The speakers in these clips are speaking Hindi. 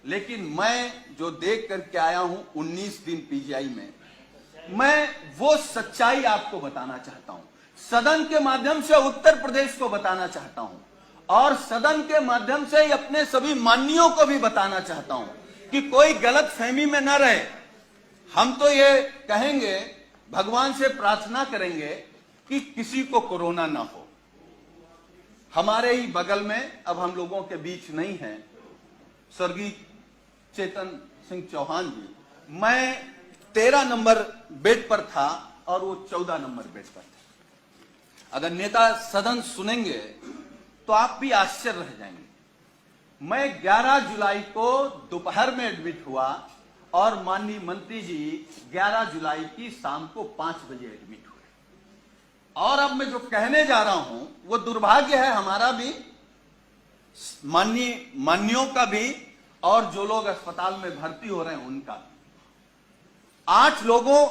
लेकिन मैं जो देख करके आया हूं 19 दिन पीजीआई में, मैं वो सच्चाई आपको बताना चाहता हूं, सदन के माध्यम से उत्तर प्रदेश को बताना चाहता हूं और सदन के माध्यम से अपने सभी माननीयों को भी बताना चाहता हूं कि कोई गलत फहमी में न रहे। हम तो ये कहेंगे, भगवान से प्रार्थना करेंगे कि किसी को कोरोना ना हो। हमारे ही बगल में, अब हम लोगों के बीच नहीं है, स्वर्गीय चेतन सिंह चौहान जी, मैं 13 नंबर बेड पर था और वो 14 नंबर बेड पर था। अगर नेता सदन सुनेंगे तो आप भी आश्चर्य रह जाएंगे। मैं 11 जुलाई को दोपहर में एडमिट हुआ और माननीय मंत्री जी 11 जुलाई की शाम को 5 बजे एडमिट हुए। और अब मैं जो कहने जा रहा हूं वो दुर्भाग्य है हमारा भी, माननीयों का भी, और जो लोग अस्पताल में भर्ती हो रहे हैं उनका। 8 लोगों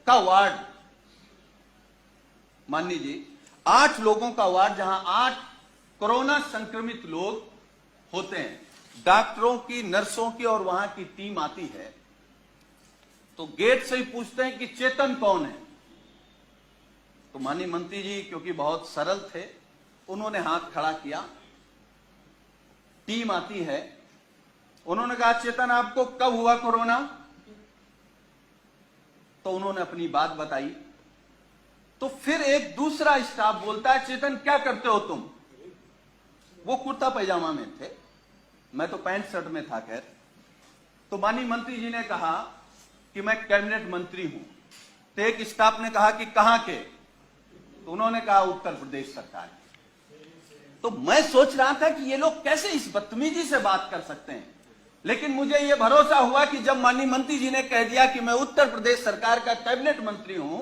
का वार्ड, माननीय जी, 8 लोगों का वार्ड, जहां 8 कोरोना संक्रमित लोग होते हैं। डॉक्टरों की, नर्सों की और वहां की टीम आती है तो गेट से ही पूछते हैं कि चेतन कौन है। तो माननीय मंत्री जी क्योंकि बहुत सरल थे, उन्होंने हाथ खड़ा किया। टीम आती है, उन्होंने कहा चेतन आपको कब हुआ कोरोना? तो उन्होंने अपनी बात बताई। तो फिर एक दूसरा स्टाफ बोलता है चेतन क्या करते हो तुम? वो कुर्ता पैजामा में थे, मैं तो पैंट शर्ट में था। खैर, तो माननीय मंत्री जी ने कहा कि मैं कैबिनेट मंत्री हूं। तो एक स्टाफ ने कहा कि कहां के? तो उन्होंने कहा उत्तर प्रदेश सरकार। तो मैं सोच रहा था कि ये लोग कैसे इस बदतमीजी से बात कर सकते हैं, लेकिन मुझे यह भरोसा हुआ कि जब माननीय मंत्री जी ने कह दिया कि मैं उत्तर प्रदेश सरकार का कैबिनेट मंत्री हूं,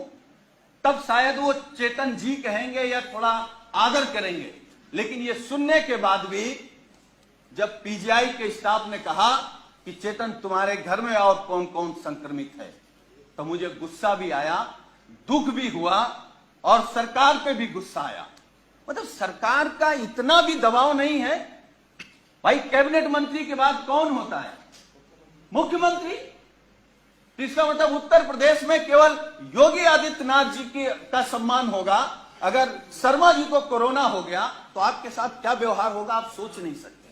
तब शायद वो चेतन जी कहेंगे या थोड़ा आदर करेंगे। लेकिन ये सुनने के बाद भी जब पीजीआई के स्टाफ ने कहा कि चेतन तुम्हारे घर में और कौन कौन संक्रमित है, तो मुझे गुस्सा भी आया, दुख भी हुआ और सरकार पे भी गुस्सा आया। मतलब सरकार का इतना भी दबाव नहीं है भाई। कैबिनेट मंत्री के बाद कौन होता है? मुख्यमंत्री। इसका मतलब उत्तर प्रदेश में केवल योगी आदित्यनाथ जी का सम्मान होगा। अगर शर्मा जी को कोरोना हो गया तो आपके साथ क्या व्यवहार होगा आप सोच नहीं सकते।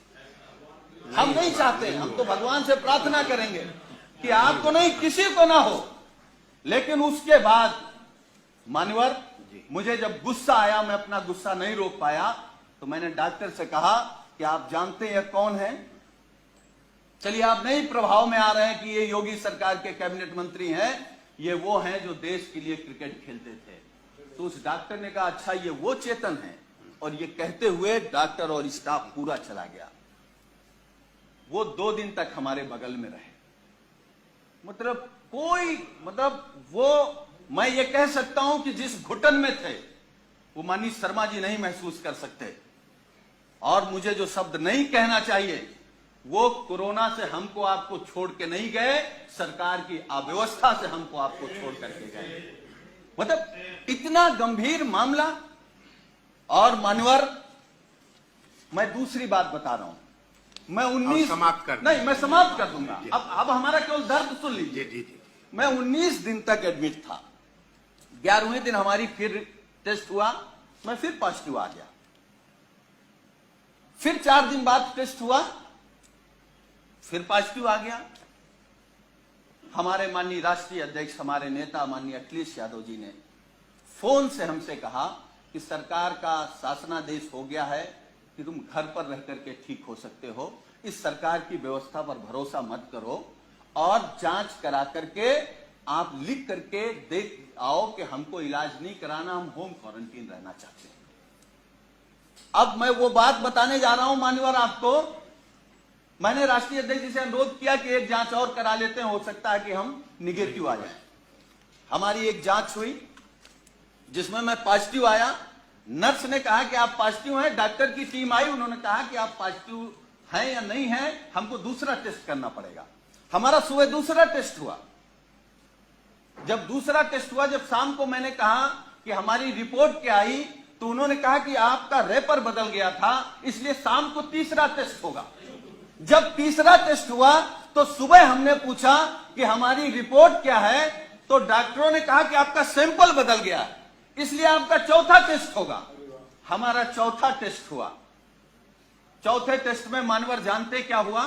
हम नहीं चाहते, हम तो भगवान से प्रार्थना करेंगे कि आपको नहीं, किसी को ना हो। लेकिन उसके बाद मान्यवर, मुझे जब गुस्सा आया, मैं अपना गुस्सा नहीं रोक पाया, तो मैंने डॉक्टर से कहा कि आप जानते हैं कौन है? चलिए आप नहीं प्रभाव में आ रहे हैं कि ये योगी सरकार के कैबिनेट मंत्री हैं, ये वो हैं जो देश के लिए क्रिकेट खेलते थे। तो उस डॉक्टर ने कहा अच्छा ये वो चेतन है, और ये कहते हुए डॉक्टर और स्टाफ पूरा चला गया। वो 2 दिन तक हमारे बगल में रहे। वो मैं ये कह सकता हूं कि जिस घुटन में थे वो माननीय शर्मा जी नहीं महसूस कर सकते। और मुझे जो शब्द नहीं कहना चाहिए, वो कोरोना से हमको आपको छोड़ के नहीं गए, सरकार की अव्यवस्था से हमको आपको छोड़ करके गए। मतलब इतना गंभीर मामला। और मानवर, मैं दूसरी बात बता रहा हूं, मैं 19 समाप्त कर नहीं, मैं समाप्त कर दूंगा। अब हमारा केवल दर्द सुन लीजिए। जी। मैं 19 दिन तक एडमिट था। 11वें दिन हमारी फिर टेस्ट हुआ, मैं फिर पॉजिटिव आ गया। फिर 4 दिन बाद टेस्ट हुआ, फिर पॉजिटिव आ गया। हमारे माननीय राष्ट्रीय अध्यक्ष, हमारे नेता माननीय अखिलेश यादव जी ने फोन से हमसे कहा कि सरकार का शासनादेश हो गया है कि तुम घर पर रह करके ठीक हो सकते हो, इस सरकार की व्यवस्था पर भरोसा मत करो और जांच करा करके आप लिख करके देख आओ कि हमको इलाज नहीं कराना, हम होम क्वारंटीन रहना चाहते हैं। अब मैं वो बात बताने जा रहा हूं मान्यवर आपको। मैंने राष्ट्रीय अध्यक्ष जी से अनुरोध किया कि एक जांच और करा लेते हैं, हो सकता है कि हम निगेटिव आ जाएं। हमारी एक जांच हुई जिसमें मैं पॉजिटिव आया। नर्स ने कहा कि आप पॉजिटिव हैं, डॉक्टर की टीम आई, उन्होंने कहा कि आप पॉजिटिव हैं या नहीं हैं, हमको दूसरा टेस्ट करना पड़ेगा। हमारा सुबह दूसरा टेस्ट हुआ। जब दूसरा टेस्ट हुआ, जब शाम को मैंने कहा कि हमारी रिपोर्ट क्या आई, तो उन्होंने कहा कि आपका रेपर बदल गया था, इसलिए शाम को तीसरा टेस्ट होगा। जब तीसरा टेस्ट हुआ तो सुबह हमने पूछा कि हमारी रिपोर्ट क्या है, तो डॉक्टरों ने कहा कि आपका सैंपल बदल गया है, इसलिए आपका चौथा टेस्ट होगा। हमारा चौथा टेस्ट हुआ। चौथे टेस्ट में मानवर जानते क्या हुआ?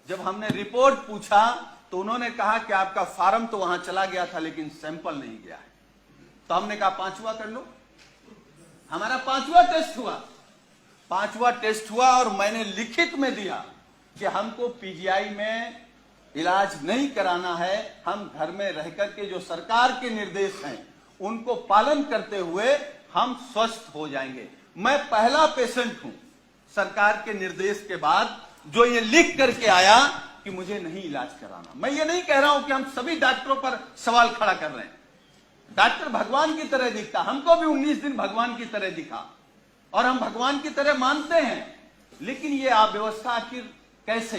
जब हमने रिपोर्ट पूछा तो उन्होंने कहा कि आपका फार्म तो वहां चला गया था लेकिन सैंपल नहीं गया है। तो हमने कहा पांचवा कर लो। हमारा पांचवा टेस्ट हुआ। पांचवा टेस्ट हुआ और मैंने लिखित में दिया कि हमको पीजीआई में इलाज नहीं कराना है, हम घर में रहकर के जो सरकार के निर्देश हैं उनको पालन करते हुए हम स्वस्थ हो जाएंगे। मैं पहला पेशेंट हूं सरकार के निर्देश के बाद जो ये लिख करके आया कि मुझे नहीं इलाज कराना। मैं ये नहीं कह रहा हूं कि हम सभी डॉक्टरों पर सवाल खड़ा कर रहे हैं। डॉक्टर भगवान की तरह दिखता, हमको भी 19 दिन भगवान की तरह दिखा और हम भगवान की तरह मानते हैं, लेकिन ये अव्यवस्था आखिर कैसे?